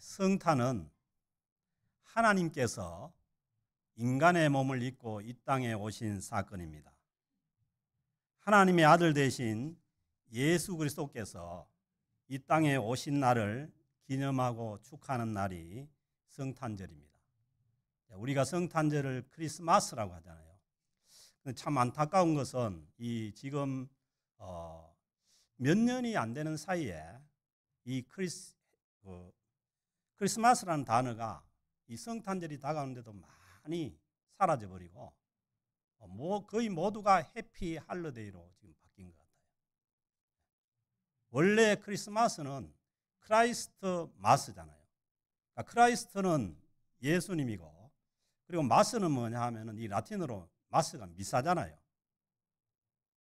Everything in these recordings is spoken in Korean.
성탄은 하나님께서 인간의 몸을 입고 이 땅에 오신 사건입니다. 하나님의 아들 되신 예수 그리스도께서 이 땅에 오신 날을 기념하고 축하하는 날이 성탄절입니다. 우리가 성탄절을 크리스마스라고 하잖아요. 참 안타까운 것은 이 지금 몇 년이 안 되는 사이에 이 크리스마스라는 단어가 이 성탄절이 다가오는데도 많이 사라져버리고 거의 모두가 해피 할러데이로 지금 바뀐 것 같아요. 원래 크리스마스는 크라이스트 마스잖아요. 그러니까 크라이스트는 예수님이고, 그리고 마스는 뭐냐 하면은 이 라틴어로 마스가 미사잖아요.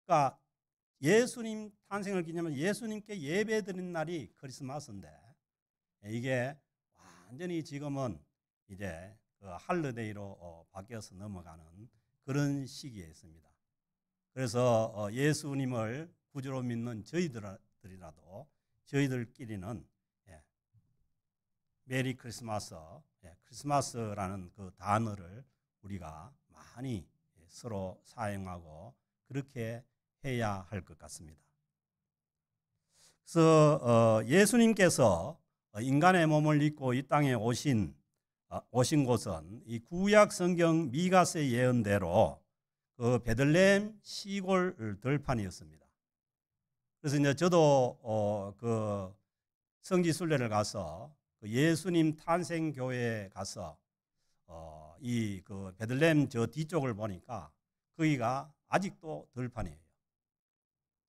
그러니까 예수님 탄생을 기념하면 예수님께 예배 드리는 날이 크리스마스인데, 이게 완전히 지금은 이제 그 할러데이로 바뀌어서 넘어가는 그런 시기에 있습니다. 그래서 예수님을 구주로 믿는 저희들이라도 저희들끼리는 메리 크리스마스, 크리스마스라는 그 단어를 우리가 많이 서로 사용하고 그렇게 해야 할 것 같습니다. 그래서 예수님께서 인간의 몸을 입고 이 땅에 오신 곳은 이 구약 성경 미가서의 예언대로 그 베들레헴 시골 들판이었습니다. 그래서 이제 저도 그 성지 순례를 가서 그 예수님 탄생 교회에 가서 이 그 베들레헴 저 뒤쪽을 보니까 거기가 아직도 들판이에요.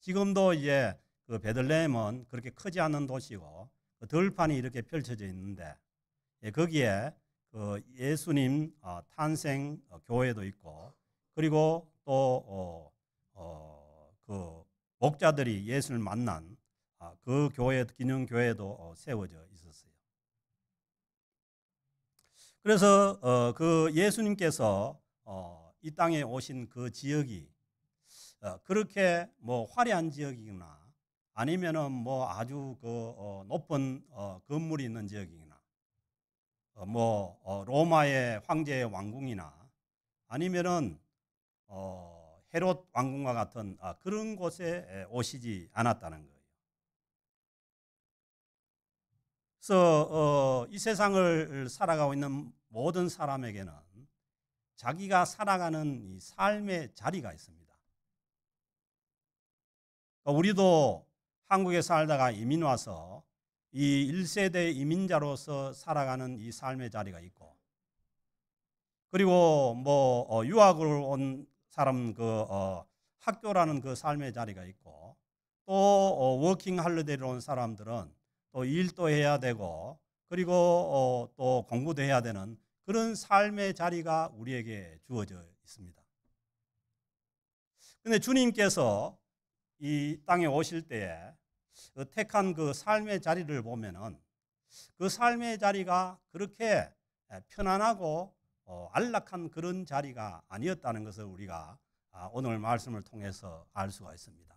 지금도 이제 그 베들레헴은 그렇게 크지 않은 도시고 그 들판이 이렇게 펼쳐져 있는데 거기에 그 예수님 탄생 교회도 있고, 그리고 또 그 목자들이 예수를 만난 그 교회 기념 교회도 세워져 있었어요. 그래서 그 예수님께서 이 땅에 오신 그 지역이 그렇게 뭐 화려한 지역이거나 아니면은 뭐 아주 그 높은 건물이 있는 지역이거나 뭐 로마의 황제의 왕궁이나 아니면은 헤롯 왕궁과 같은 그런 곳에 오시지 않았다는 거예요. 그래서 이 세상을 살아가고 있는 모든 사람에게는 자기가 살아가는 이 삶의 자리가 있습니다. 우리도 한국에 살다가 이민 와서 이 1세대 이민자로서 살아가는 이 삶의 자리가 있고, 그리고 뭐 유학을 온 사람 그 학교라는 그 삶의 자리가 있고, 또 워킹 할리데이로 온 사람들은 또 일도 해야 되고, 그리고 또 공부도 해야 되는 그런 삶의 자리가 우리에게 주어져 있습니다. 그런데 주님께서 이 땅에 오실 때에 택한 그 삶의 자리를 보면은 그 삶의 자리가 그렇게 편안하고 안락한 그런 자리가 아니었다는 것을 우리가 오늘 말씀을 통해서 알 수가 있습니다.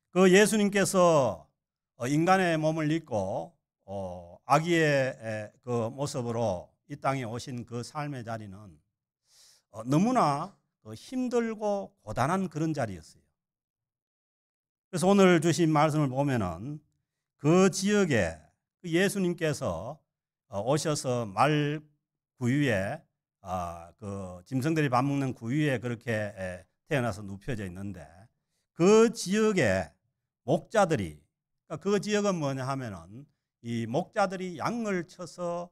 그 예수님께서 인간의 몸을 입고 아기의 그 모습으로 이 땅에 오신 그 삶의 자리는 너무나 힘들고 고단한 그런 자리였어요. 그래서 오늘 주신 말씀을 보면은 그 지역에 예수님께서 오셔서 말 구유에 그 짐승들이 밥 먹는 구유에 그렇게 태어나서 눕혀져 있는데, 그 지역에 목자들이, 그 지역은 뭐냐 하면은 이 목자들이 양을 쳐서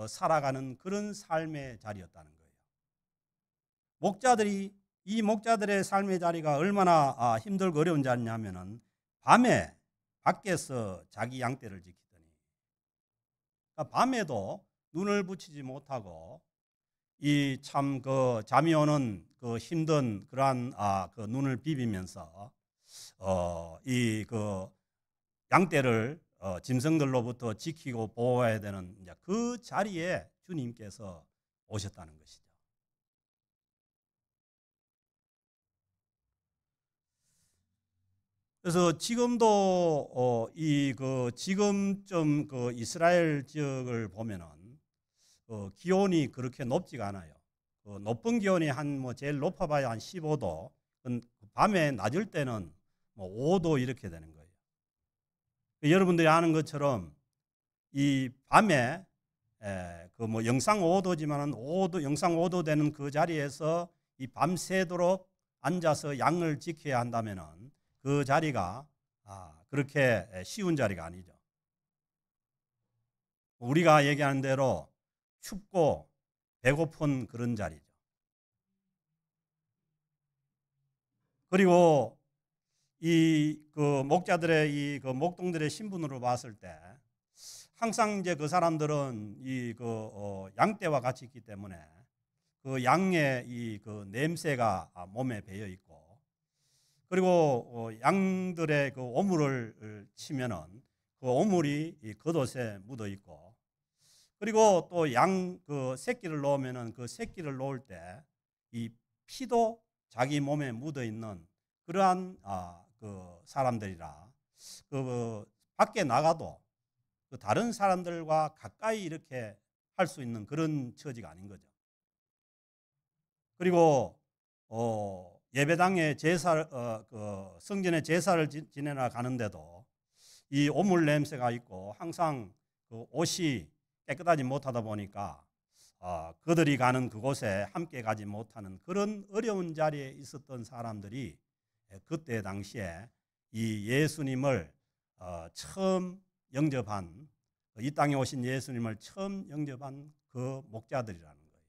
살아가는 그런 삶의 자리였다는 거예요. 이 목자들의 삶의 자리가 얼마나 힘들고 어려운 자리냐면은 밤에 밖에서 자기 양떼를 지키더니, 그러니까 밤에도 눈을 붙이지 못하고 이 참 그 잠이 오는 그 힘든 그러한 그 눈을 비비면서 이 그 양떼를 짐승들로부터 지키고 보호해야 되는 이제 그 자리에 주님께서 오셨다는 것이죠. 그래서 지금도 지금쯤 그 이스라엘 지역을 보면은 기온이 그렇게 높지가 않아요. 높은 기온이 한 뭐 제일 높아봐야 한 15도, 밤에 낮을 때는 뭐 5도 이렇게 되는 거예요. 여러분들이 아는 것처럼 이 밤에 그 뭐 영상 5도지만은 5도 영상 5도 되는 그 자리에서 이 밤새도록 앉아서 양을 지켜야 한다면은 그 자리가 그렇게 쉬운 자리가 아니죠. 우리가 얘기하는 대로 춥고 배고픈 그런 자리죠. 그리고 이 그 목자들의 이 그 목동들의 신분으로 봤을 때 항상 이제 그 사람들은 이 양떼와 같이 있기 때문에 그 양의 이 그 냄새가 몸에 배어 있고, 그리고 양들의 그 오물을 치면은 그 오물이 이 겉옷에 묻어 있고, 그리고 또 양 그 새끼를 놓으면은 그 새끼를 놓을 때 이 피도 자기 몸에 묻어 있는 그러한 그 사람들이라 그 밖에 나가도 그 다른 사람들과 가까이 이렇게 할 수 있는 그런 처지가 아닌 거죠. 그리고 예배당에 제사를 그 성전에 제사를 지내러 가는데도 이 오물 냄새가 있고 항상 그 옷이 깨끗하지 못하다 보니까 그들이 가는 그곳에 함께 가지 못하는 그런 어려운 자리에 있었던 사람들이 그때 당시에 이 예수님을 처음 영접한, 이 땅에 오신 예수님을 처음 영접한 그 목자들이라는 거예요.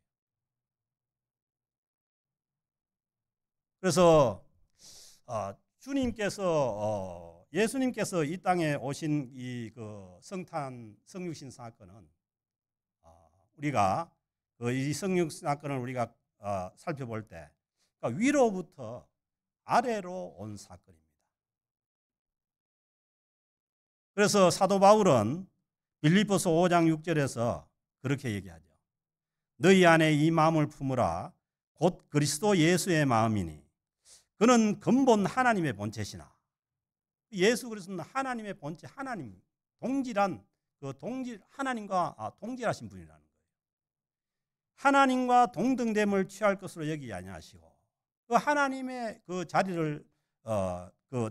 그래서 예수님께서 이 땅에 오신 이 그 성육신 사건은 우리가 이 성육신 사건을 우리가 살펴볼 때 그러니까 위로부터 아래로 온 사건입니다. 그래서 사도 바울은 빌립보서 5장 6절에서 그렇게 얘기하죠. 너희 안에 이 마음을 품으라. 곧 그리스도 예수의 마음이니 그는 근본 하나님의 본체시나. 예수 그리스도는 하나님의 본체, 하나님 동질한 하나님과 동질하신 분이라는 거예요. 하나님과 동등됨을 취할 것으로 여기지 아니하시고 그 하나님의 그 자리를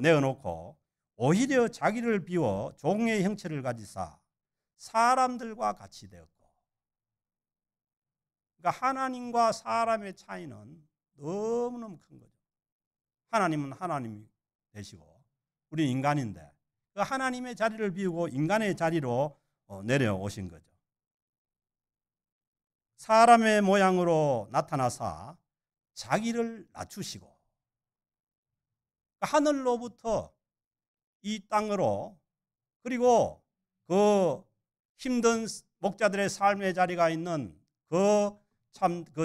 내어놓고 오히려 자기를 비워 종의 형체를 가지사 사람들과 같이 되었고, 그러니까 하나님과 사람의 차이는 너무너무 큰 거죠. 하나님은 하나님이 되시고 우리는 인간인데 그 하나님의 자리를 비우고 인간의 자리로 내려오신 거죠. 사람의 모양으로 나타나사 자기를 낮추시고 하늘로부터 이 땅으로, 그리고 그 힘든 목자들의 삶의 자리가 있는 그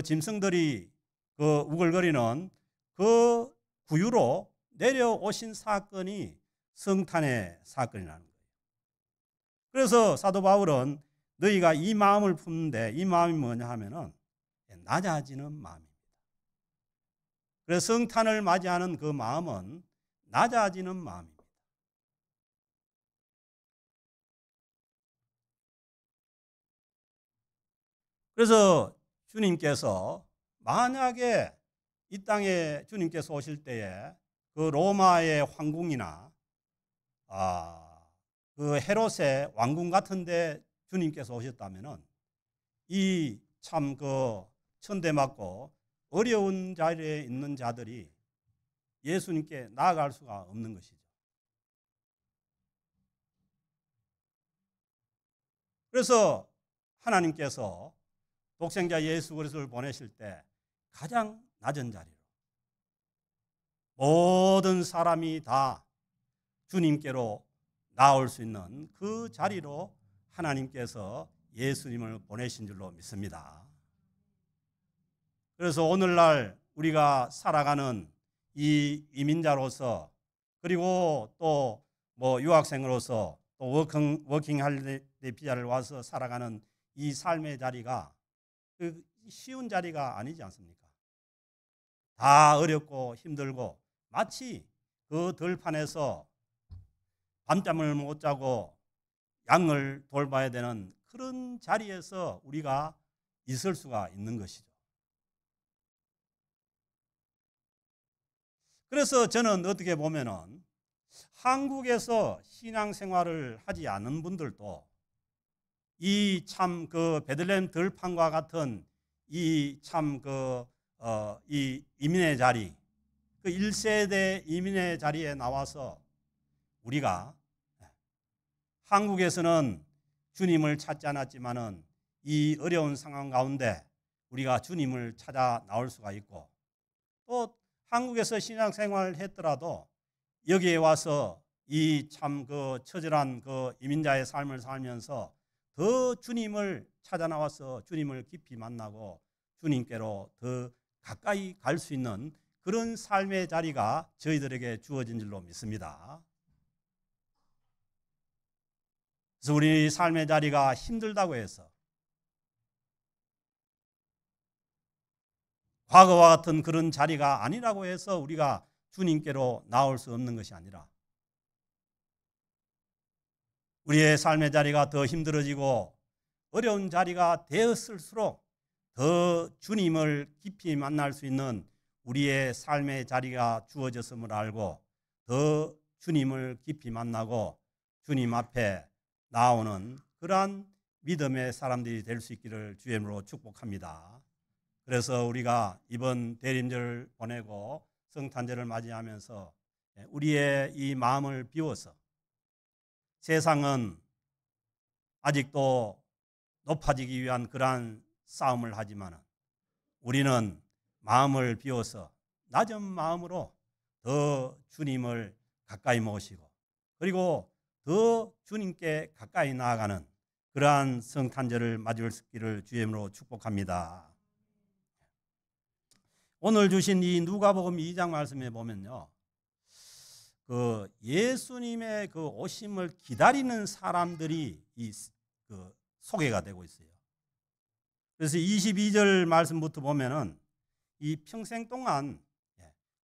짐승들이 그 우글거리는 그 구유로 내려오신 사건이 성탄의 사건이라는 거예요. 그래서 사도 바울은 너희가 이 마음을 품는데, 이 마음이 뭐냐 하면은 낮아지는 마음입니다. 그래서 성탄을 맞이하는 그 마음은 낮아지는 마음입니다. 그래서 주님께서 만약에 이 땅에 주님께서 오실 때에 그 로마의 황궁이나 그 헤롯의 왕궁 같은데 주님께서 오셨다면은 이 참 그 천대 맞고 어려운 자리에 있는 자들이 예수님께 나아갈 수가 없는 것이죠. 그래서 하나님께서 독생자 예수 그리스도를 보내실 때 가장 낮은 자리로 모든 사람이 다 주님께로 나올 수 있는 그 자리로 하나님께서 예수님을 보내신 줄로 믿습니다. 그래서 오늘날 우리가 살아가는 이 이민자로서, 그리고 또 뭐 유학생으로서, 또 워킹 할리데이 비자를 와서 살아가는 이 삶의 자리가 쉬운 자리가 아니지 않습니까? 다 어렵고 힘들고 마치 그 들판에서 밤잠을 못 자고 양을 돌봐야 되는 그런 자리에서 우리가 있을 수가 있는 것이죠. 그래서 저는 어떻게 보면은 한국에서 신앙생활을 하지 않은 분들도 이 참 그 베들레헴 들판과 같은 이 참 이 이민의 자리, 그 1세대 이민의 자리에 나와서 우리가 한국에서는 주님을 찾지 않았지만은 이 어려운 상황 가운데 우리가 주님을 찾아 나올 수가 있고, 또 한국에서 신앙생활을 했더라도 여기에 와서 이 참 그 처절한 그 이민자의 삶을 살면서 더 주님을 찾아 나와서 주님을 깊이 만나고 주님께로 더 가까이 갈 수 있는 그런 삶의 자리가 저희들에게 주어진 줄로 믿습니다. 그래서 우리 삶의 자리가 힘들다고 해서 과거와 같은 그런 자리가 아니라고 해서 우리가 주님께로 나올 수 없는 것이 아니라, 우리의 삶의 자리가 더 힘들어지고 어려운 자리가 되었을수록 더 주님을 깊이 만날 수 있는 우리의 삶의 자리가 주어졌음을 알고 더 주님을 깊이 만나고 주님 앞에 나오는 그러한 믿음의 사람들이 될 수 있기를 주의 이름으로 축복합니다. 그래서 우리가 이번 대림절을 보내고 성탄절을 맞이하면서 우리의 이 마음을 비워서, 세상은 아직도 높아지기 위한 그러한 싸움을 하지만 우리는 마음을 비워서 낮은 마음으로 더 주님을 가까이 모시고 그리고 더 주님께 가까이 나아가는 그러한 성탄절을 맞을 수 있기를 주의 이름으로 축복합니다. 오늘 주신 이 누가복음 2장 말씀에 보면요, 그 예수님의 그 오심을 기다리는 사람들이 소개가 되고 있어요. 그래서 22절 말씀부터 보면은 이 평생 동안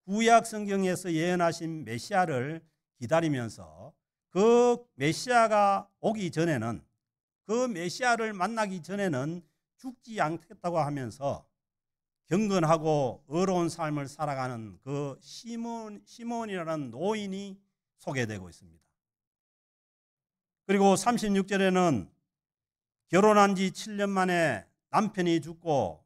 구약 성경에서 예언하신 메시아를 기다리면서 그 메시아가 오기 전에는, 그 메시아를 만나기 전에는 죽지 않겠다고 하면서 경건하고 의로운 삶을 살아가는 그 시몬이라는 노인이 소개되고 있습니다. 그리고 36절에는 결혼한 지 7년 만에 남편이 죽고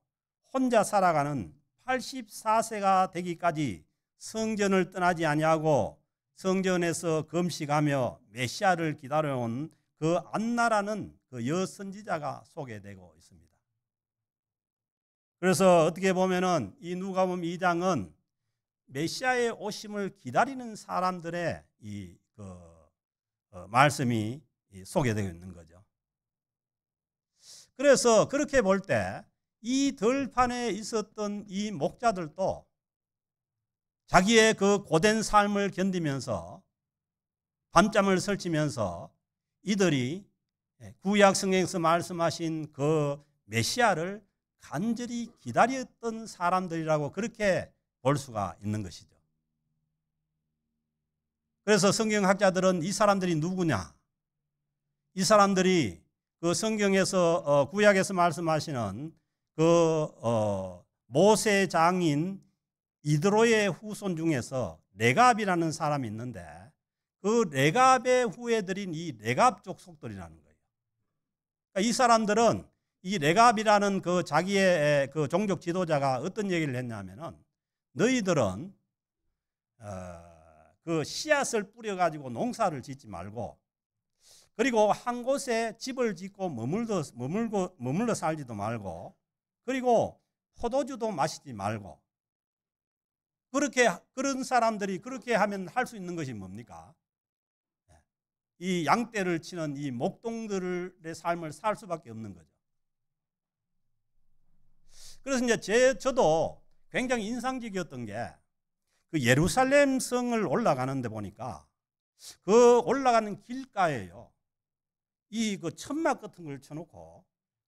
혼자 살아가는 84세가 되기까지 성전을 떠나지 아니하고 성전에서 금식하며 메시아를 기다려온 그 안나라는 그 여선지자가 소개되고 있습니다. 그래서 어떻게 보면은 이 누가복음 2장은 메시아의 오심을 기다리는 사람들의 말씀이 소개되어 있는 거죠. 그래서 그렇게 볼 때 이 들판에 있었던 이 목자들도 자기의 그 고된 삶을 견디면서 밤잠을 설치면서 이들이 구약 성경에서 말씀하신 그 메시아를 간절히 기다렸던 사람들이라고 그렇게 볼 수가 있는 것이죠. 그래서 성경학자들은 이 사람들이 누구냐? 이 사람들이 그 성경에서 구약에서 말씀하시는 그 모세 장인 이드로의 후손 중에서 레갑이라는 사람이 있는데, 그 레갑의 후예들인 이 레갑족 속들이라는 거예요. 그러니까 이 사람들은 이 레갑이라는 그 자기의 그 종족 지도자가 어떤 얘기를 했냐면은, 너희들은 그 씨앗을 뿌려가지고 농사를 짓지 말고, 그리고 한 곳에 집을 짓고 머물러 살지도 말고, 그리고 포도주도 마시지 말고, 그런 사람들이 그렇게 하면 할 수 있는 것이 뭡니까? 이 양떼를 치는 이 목동들의 삶을 살 수밖에 없는 거죠. 그래서 이제 저도 굉장히 인상적이었던 게, 그 예루살렘 성을 올라가는데 보니까 그 올라가는 길가에요, 이 그 천막 같은 걸 쳐놓고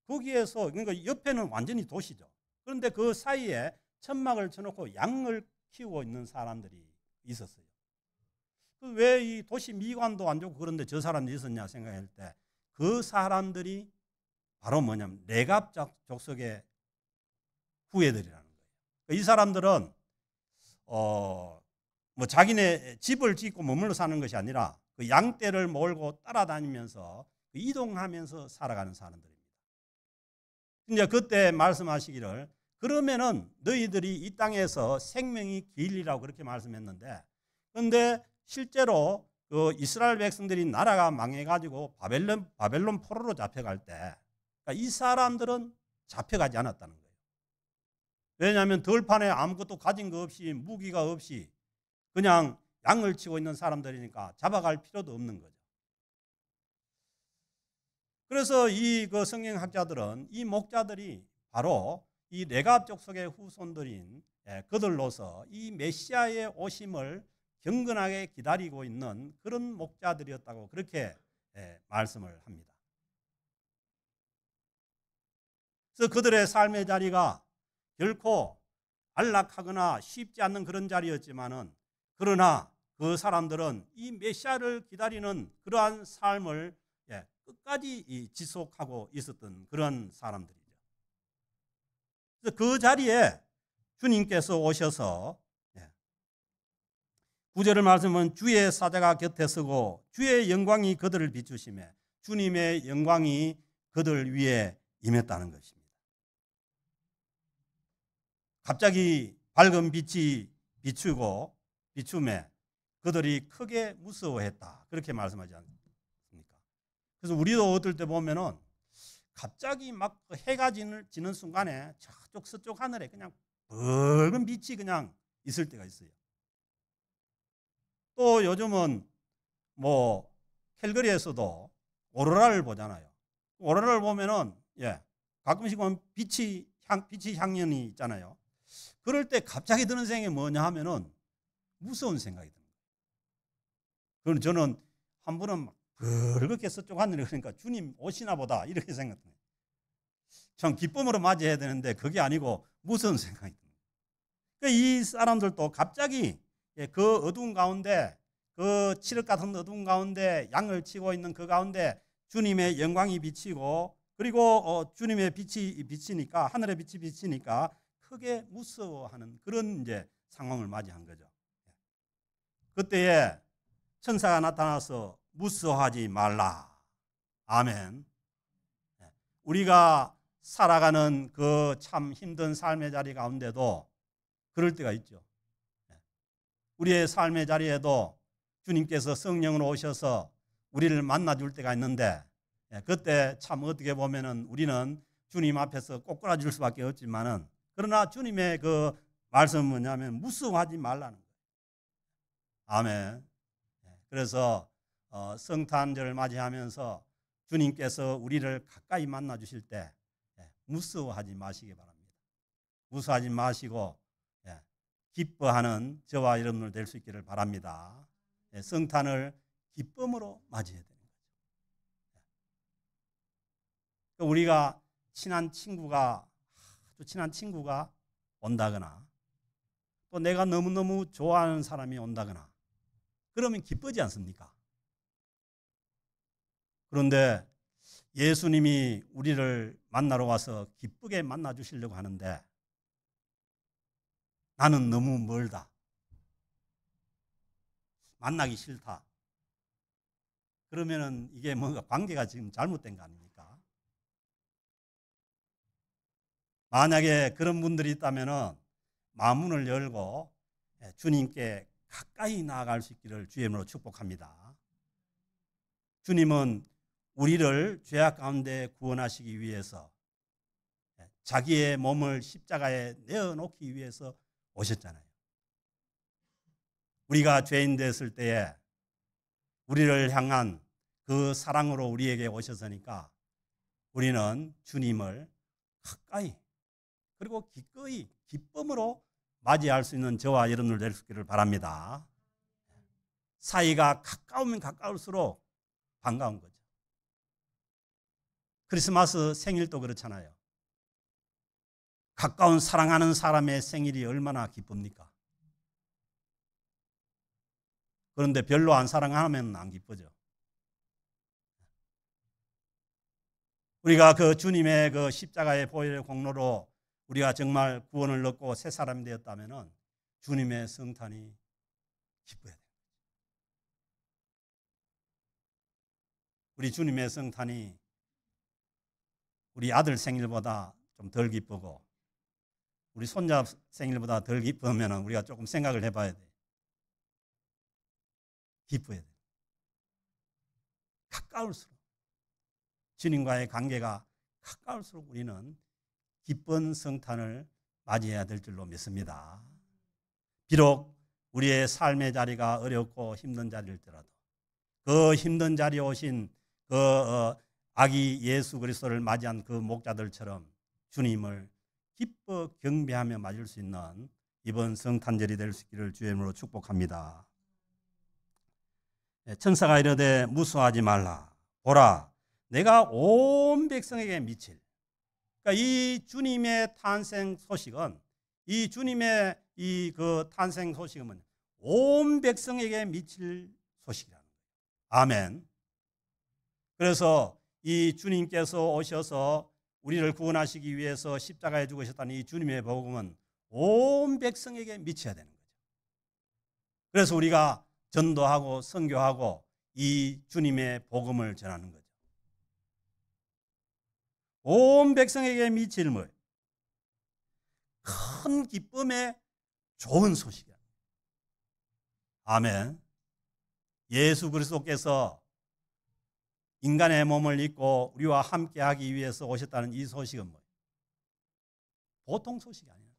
거기에서, 그러니까 옆에는 완전히 도시죠. 그런데 그 사이에 천막을 쳐놓고 양을 키우고 있는 사람들이 있었어요. 왜 이 도시 미관도 안 좋고 그런데 저 사람이 있었냐 생각할 때 그 사람들이 바로 뭐냐면 레갑 족속의 후예들이라는 거예요. 이 사람들은 뭐 자기네 집을 짓고 머물러 사는 것이 아니라 그 양떼를 몰고 따라다니면서 이동하면서 살아가는 사람들입니다. 이제 그때 말씀하시기를 그러면은 너희들이 이 땅에서 생명이 길리라고 그렇게 말씀했는데, 그런데 실제로 그 이스라엘 백성들이 나라가 망해가지고 바벨론 포로로 잡혀갈 때 이 사람들은 잡혀가지 않았다는 거예요. 왜냐하면 들판에 아무것도 가진 거 없이 무기가 없이 그냥 양을 치고 있는 사람들이니까 잡아갈 필요도 없는 거죠. 그래서 이 그 성경학자들은 이 목자들이 바로 이 레갑 족속의 후손들인 그들로서 이 메시아의 오심을 경건하게 기다리고 있는 그런 목자들이었다고 그렇게 말씀을 합니다. 그래서 그들의 삶의 자리가 결코 안락하거나 쉽지 않는 그런 자리였지만은, 그러나 그 사람들은 이 메시아를 기다리는 그러한 삶을 끝까지 지속하고 있었던 그런 사람들이죠. 그래서 그 자리에 주님께서 오셔서 9절의 말씀은 주의 사자가 곁에 서고 주의 영광이 그들을 비추시며 주님의 영광이 그들 위에 임했다는 것입니다. 갑자기 밝은 빛이 비추매 그들이 크게 무서워했다, 그렇게 말씀하지 않습니까? 그래서 우리도 어떨 때 보면은 갑자기 막 해가 지는 순간에 저쪽 서쪽 하늘에 그냥 붉은 빛이 그냥 있을 때가 있어요. 또 요즘은 뭐 캘거리에서도 오로라를 보잖아요. 오로라를 보면은 가끔씩 보면 빛이 향연이 있잖아요. 그럴 때 갑자기 드는 생각이 뭐냐 하면은 무서운 생각이 듭니다. 그럼 저는 한 번은 붉게 서쪽 하늘에, 그러니까 주님 오시나 보다 이렇게 생각해요. 참 기쁨으로 맞이해야 되는데 그게 아니고 무서운 생각이 듭니다. 그러니까 이 사람들도 갑자기 그 어두운 가운데, 그 칠흑 같은 어두운 가운데 양을 치고 있는 그 가운데 주님의 영광이 비치고, 그리고 주님의 빛이 비치니까, 하늘의 빛이 비치니까 크게 무서워하는 그런 이제 상황을 맞이한 거죠. 그때에 천사가 나타나서 무서워하지 말라. 아멘. 우리가 살아가는 그 참 힘든 삶의 자리 가운데도 그럴 때가 있죠. 우리의 삶의 자리에도 주님께서 성령으로 오셔서 우리를 만나줄 때가 있는데, 그때 참 어떻게 보면은 우리는 주님 앞에서 꼬꾸라질 수밖에 없지만은, 그러나 주님의 그 말씀은 뭐냐면 무서워하지 말라는 거예요. 아멘. 그래서 성탄절을 맞이하면서 주님께서 우리를 가까이 만나 주실 때 무서워하지 마시기 바랍니다. 무서워하지 마시고 기뻐하는 저와 여러분들 될 수 있기를 바랍니다. 성탄을 기쁨으로 맞이해야 되는 거죠. 우리가 아주 친한 친구가 온다거나, 또 내가 너무너무 좋아하는 사람이 온다거나, 그러면 기쁘지 않습니까? 그런데 예수님이 우리를 만나러 와서 기쁘게 만나 주시려고 하는데 나는 너무 멀다, 만나기 싫다, 그러면은 이게 뭔가 관계가 지금 잘못된 거 아닙니까? 만약에 그런 분들이 있다면은 마음문을 열고 주님께 가까이 나아갈 수 있기를 주의 이름으로 축복합니다. 주님은 우리를 죄악 가운데 구원하시기 위해서 자기의 몸을 십자가에 내어놓기 위해서 오셨잖아요. 우리가 죄인 됐을 때에 우리를 향한 그 사랑으로 우리에게 오셨으니까 우리는 주님을 가까이, 그리고 기꺼이 기쁨으로 맞이할 수 있는 저와 여러분들 될 수 있기를 바랍니다. 사이가 가까우면 가까울수록 반가운 거죠. 크리스마스 생일도 그렇잖아요. 가까운 사랑하는 사람의 생일이 얼마나 기쁩니까? 그런데 별로 안 사랑하면 안 기뻐져. 우리가 그 주님의 그 십자가의 보혈의 공로로 우리가 정말 구원을 얻고 새 사람이 되었다면 주님의 성탄이 기뻐야 돼요. 우리 주님의 성탄이 우리 아들 생일보다 좀 덜 기쁘고 우리 손자 생일보다 덜 기쁘면 우리가 조금 생각을 해봐야 돼. 기뻐야 돼. 가까울수록 주님과의 관계가 가까울수록 우리는 기쁜 성탄을 맞이해야 될 줄로 믿습니다. 비록 우리의 삶의 자리가 어렵고 힘든 자리일지라도 그 힘든 자리에 오신 그 아기 예수 그리스도를 맞이한 그 목자들처럼 주님을 기뻐 경배하며 맞을 수 있는 이번 성탄절이 될 수 있기를 주의 이름으로 축복합니다. 천사가 이르되 무수하지 말라. 보라, 내가 온 백성에게 미칠. 그러니까 이 주님의 탄생 소식은 이 주님의 이 그 탄생 소식은 온 백성에게 미칠 소식이라는 거예요. 아멘. 그래서 이 주님께서 오셔서 우리를 구원하시기 위해서 십자가에 죽으셨다는 이 주님의 복음은 온 백성에게 미쳐야 되는 거죠. 그래서 우리가 전도하고 선교하고 이 주님의 복음을 전하는 거죠. 온 백성에게 미칠 뭐? 큰 기쁨의 좋은 소식이야. 아멘. 예수 그리스도께서 인간의 몸을 입고 우리와 함께 하기 위해서 오셨다는 이 소식은 뭐예요? 보통 소식이 아니에요.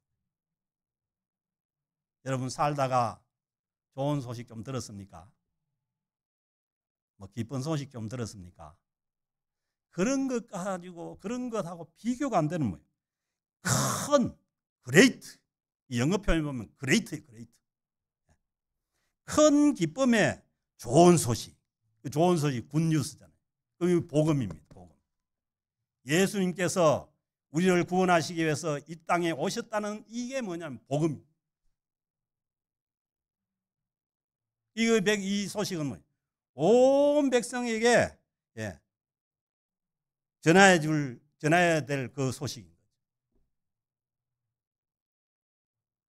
여러분 살다가 좋은 소식 좀 들었습니까? 뭐 기쁜 소식 좀 들었습니까? 그런 것 가지고 그런 것하고 비교가 안 되는 거예요. 큰 great, 영어 표현 보면 great예요, great. 큰 기쁨의 좋은 소식. 좋은 소식 굿뉴스잖아요. 그 복음입니다. 복음. 예수님께서 우리를 구원하시기 위해서 이 땅에 오셨다는 이게 뭐냐면 복음. 이 소식은 뭐예요? 온 백성에게 전해야 될 그 소식인 거죠.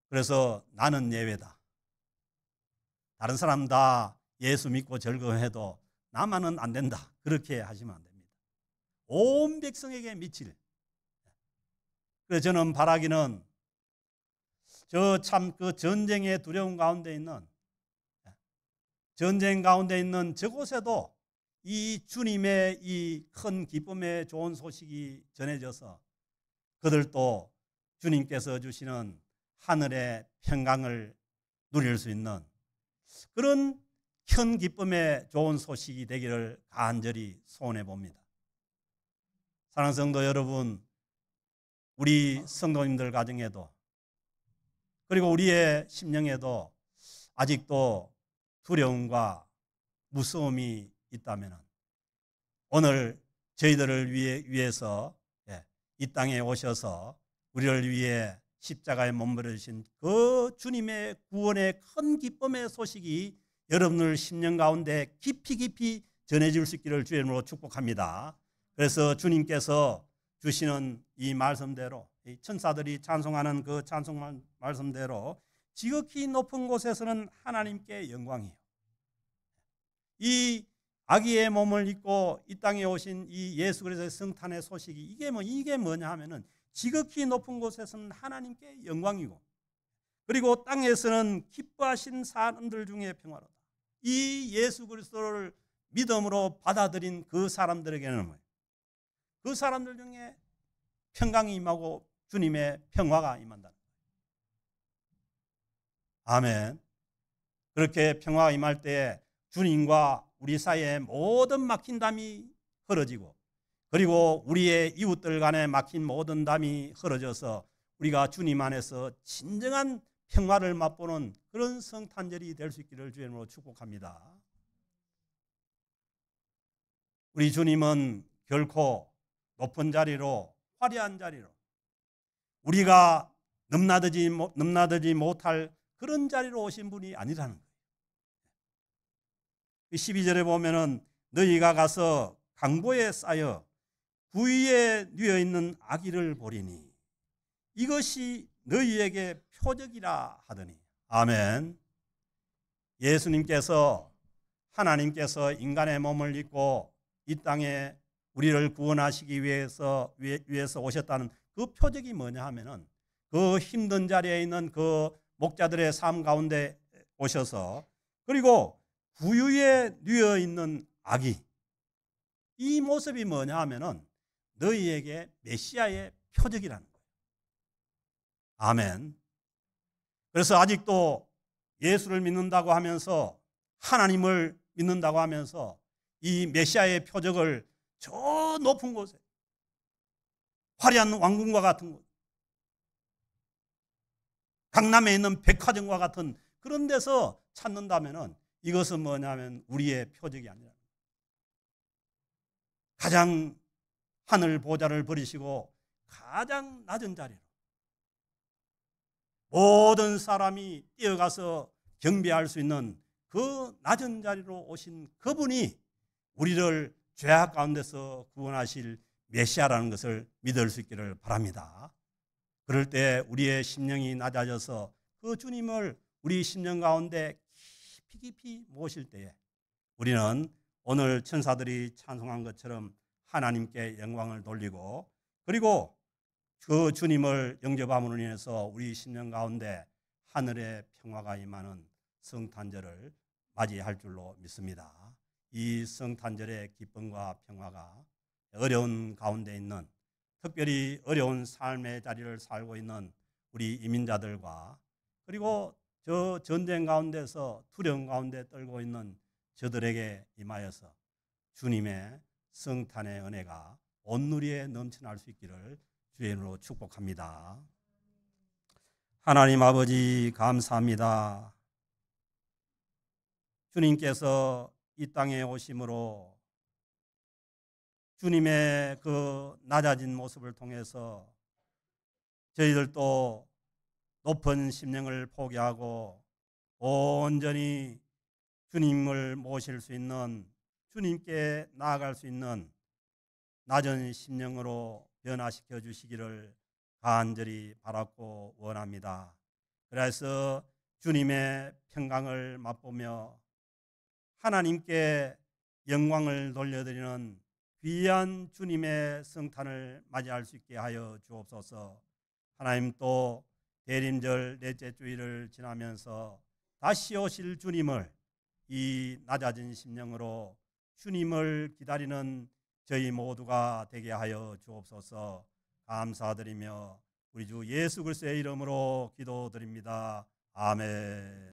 그래서 나는 예외다. 다른 사람 다 예수 믿고 즐거워해도 나만은 안 된다. 그렇게 하시면 안 됩니다. 온 백성에게 미칠. 그래서 저는 바라기는 저 참 그 전쟁의 두려움 가운데 있는 전쟁 가운데 있는 저곳에도 이 주님의 이 큰 기쁨의 좋은 소식이 전해져서 그들도 주님께서 주시는 하늘의 평강을 누릴 수 있는 그런 큰 기쁨의 좋은 소식이 되기를 간절히 소원해 봅니다. 사랑하는 성도 여러분, 우리 성도님들 가정에도 그리고 우리의 심령에도 아직도 두려움과 무서움이 있다면 오늘 저희들을 위해서 이 땅에 오셔서 우리를 위해 십자가에 몸부림치신 그 주님의 구원의 큰 기쁨의 소식이 여러분들 심령 가운데 깊이 전해질 수 있기를 주의 이름으로 축복합니다. 그래서 주님께서 주시는 이 말씀대로 천사들이 찬송하는 그 찬송 말씀대로 지극히 높은 곳에서는 하나님께 영광이요. 이 아기의 몸을 입고 이 땅에 오신 이 예수 그리스도의 성탄의 소식이 이게 뭐냐 하면은 지극히 높은 곳에서는 하나님께 영광이고 그리고 땅에서는 기뻐하신 사람들 중에 평화로다. 이 예수 그리스도를 믿음으로 받아들인 그 사람들에게는 뭐예요? 그 사람들 중에 평강이 임하고 주님의 평화가 임한다. 아멘. 그렇게 평화가 임할 때 주님과 우리 사이에 모든 막힌 담이 흐려지고 그리고 우리의 이웃들 간에 막힌 모든 담이 흐려져서 우리가 주님 안에서 진정한 평화를 맛보는 그런 성탄절이 될 수 있기를 주의 이름으로 축복합니다. 우리 주님은 결코 높은 자리로 화려한 자리로 우리가 넘나들지 못할 그런 자리로 오신 분이 아니라는 거예요. 12절에 보면은 너희가 가서 강보에 쌓여 부위에 뉘어 있는 아기를 보리니 이것이 너희에게 표적이라 하더니. 아멘. 예수님께서, 하나님께서 인간의 몸을 입고 이 땅에 우리를 구원하시기 위해서 오셨다는 그 표적이 뭐냐 하면은 그 힘든 자리에 있는 그 목자들의 삶 가운데 오셔서, 그리고 부유에 뉘어 있는 아기, 이 모습이 뭐냐 하면은 너희에게 메시아의 표적이라는 거예요. 아멘. 그래서 아직도 예수를 믿는다고 하면서, 하나님을 믿는다고 하면서 이 메시아의 표적을 저 높은 곳에, 화려한 왕궁과 같은 곳, 강남에 있는 백화점과 같은 그런 데서 찾는다면은 이것은 뭐냐면 우리의 표적이 아니라, 가장 하늘 보좌를 버리시고 가장 낮은 자리로 모든 사람이 뛰어가서 경배할 수 있는 그 낮은 자리로 오신 그분이 우리를 죄악 가운데서 구원하실 메시아라는 것을 믿을 수 있기를 바랍니다. 그럴 때 우리의 심령이 낮아져서 그 주님을 우리 심령 가운데 깊이 깊이 모실 때에 우리는 오늘 천사들이 찬송한 것처럼 하나님께 영광을 돌리고, 그리고 그 주님을 영접함으로 인해서 우리 심령 가운데 하늘의 평화가 임하는 성탄절을 맞이할 줄로 믿습니다. 이 성탄절의 기쁨과 평화가 어려운 가운데 있는, 특별히 어려운 삶의 자리를 살고 있는 우리 이민자들과, 그리고 저 전쟁 가운데서 두려움 가운데 떨고 있는 저들에게 임하여서 주님의 성탄의 은혜가 온누리에 넘쳐날 수 있기를 주의 이름으로 축복합니다. 하나님 아버지, 감사합니다. 주님께서 이 땅에 오심으로 주님의 그 낮아진 모습을 통해서 저희들도 높은 심령을 포기하고 온전히 주님을 모실 수 있는, 주님께 나아갈 수 있는 낮은 심령으로 변화시켜 주시기를 간절히 바랐고 원합니다. 그래서 주님의 평강을 맛보며 하나님께 영광을 돌려드리는 귀한 주님의 성탄을 맞이할 수 있게 하여 주옵소서. 하나님, 또 대림절 넷째 주일을 지나면서 다시 오실 주님을 이 낮아진 심령으로 주님을 기다리는 저희 모두가 되게 하여 주옵소서. 감사드리며 우리 주 예수 그리스도의 이름으로 기도드립니다. 아멘.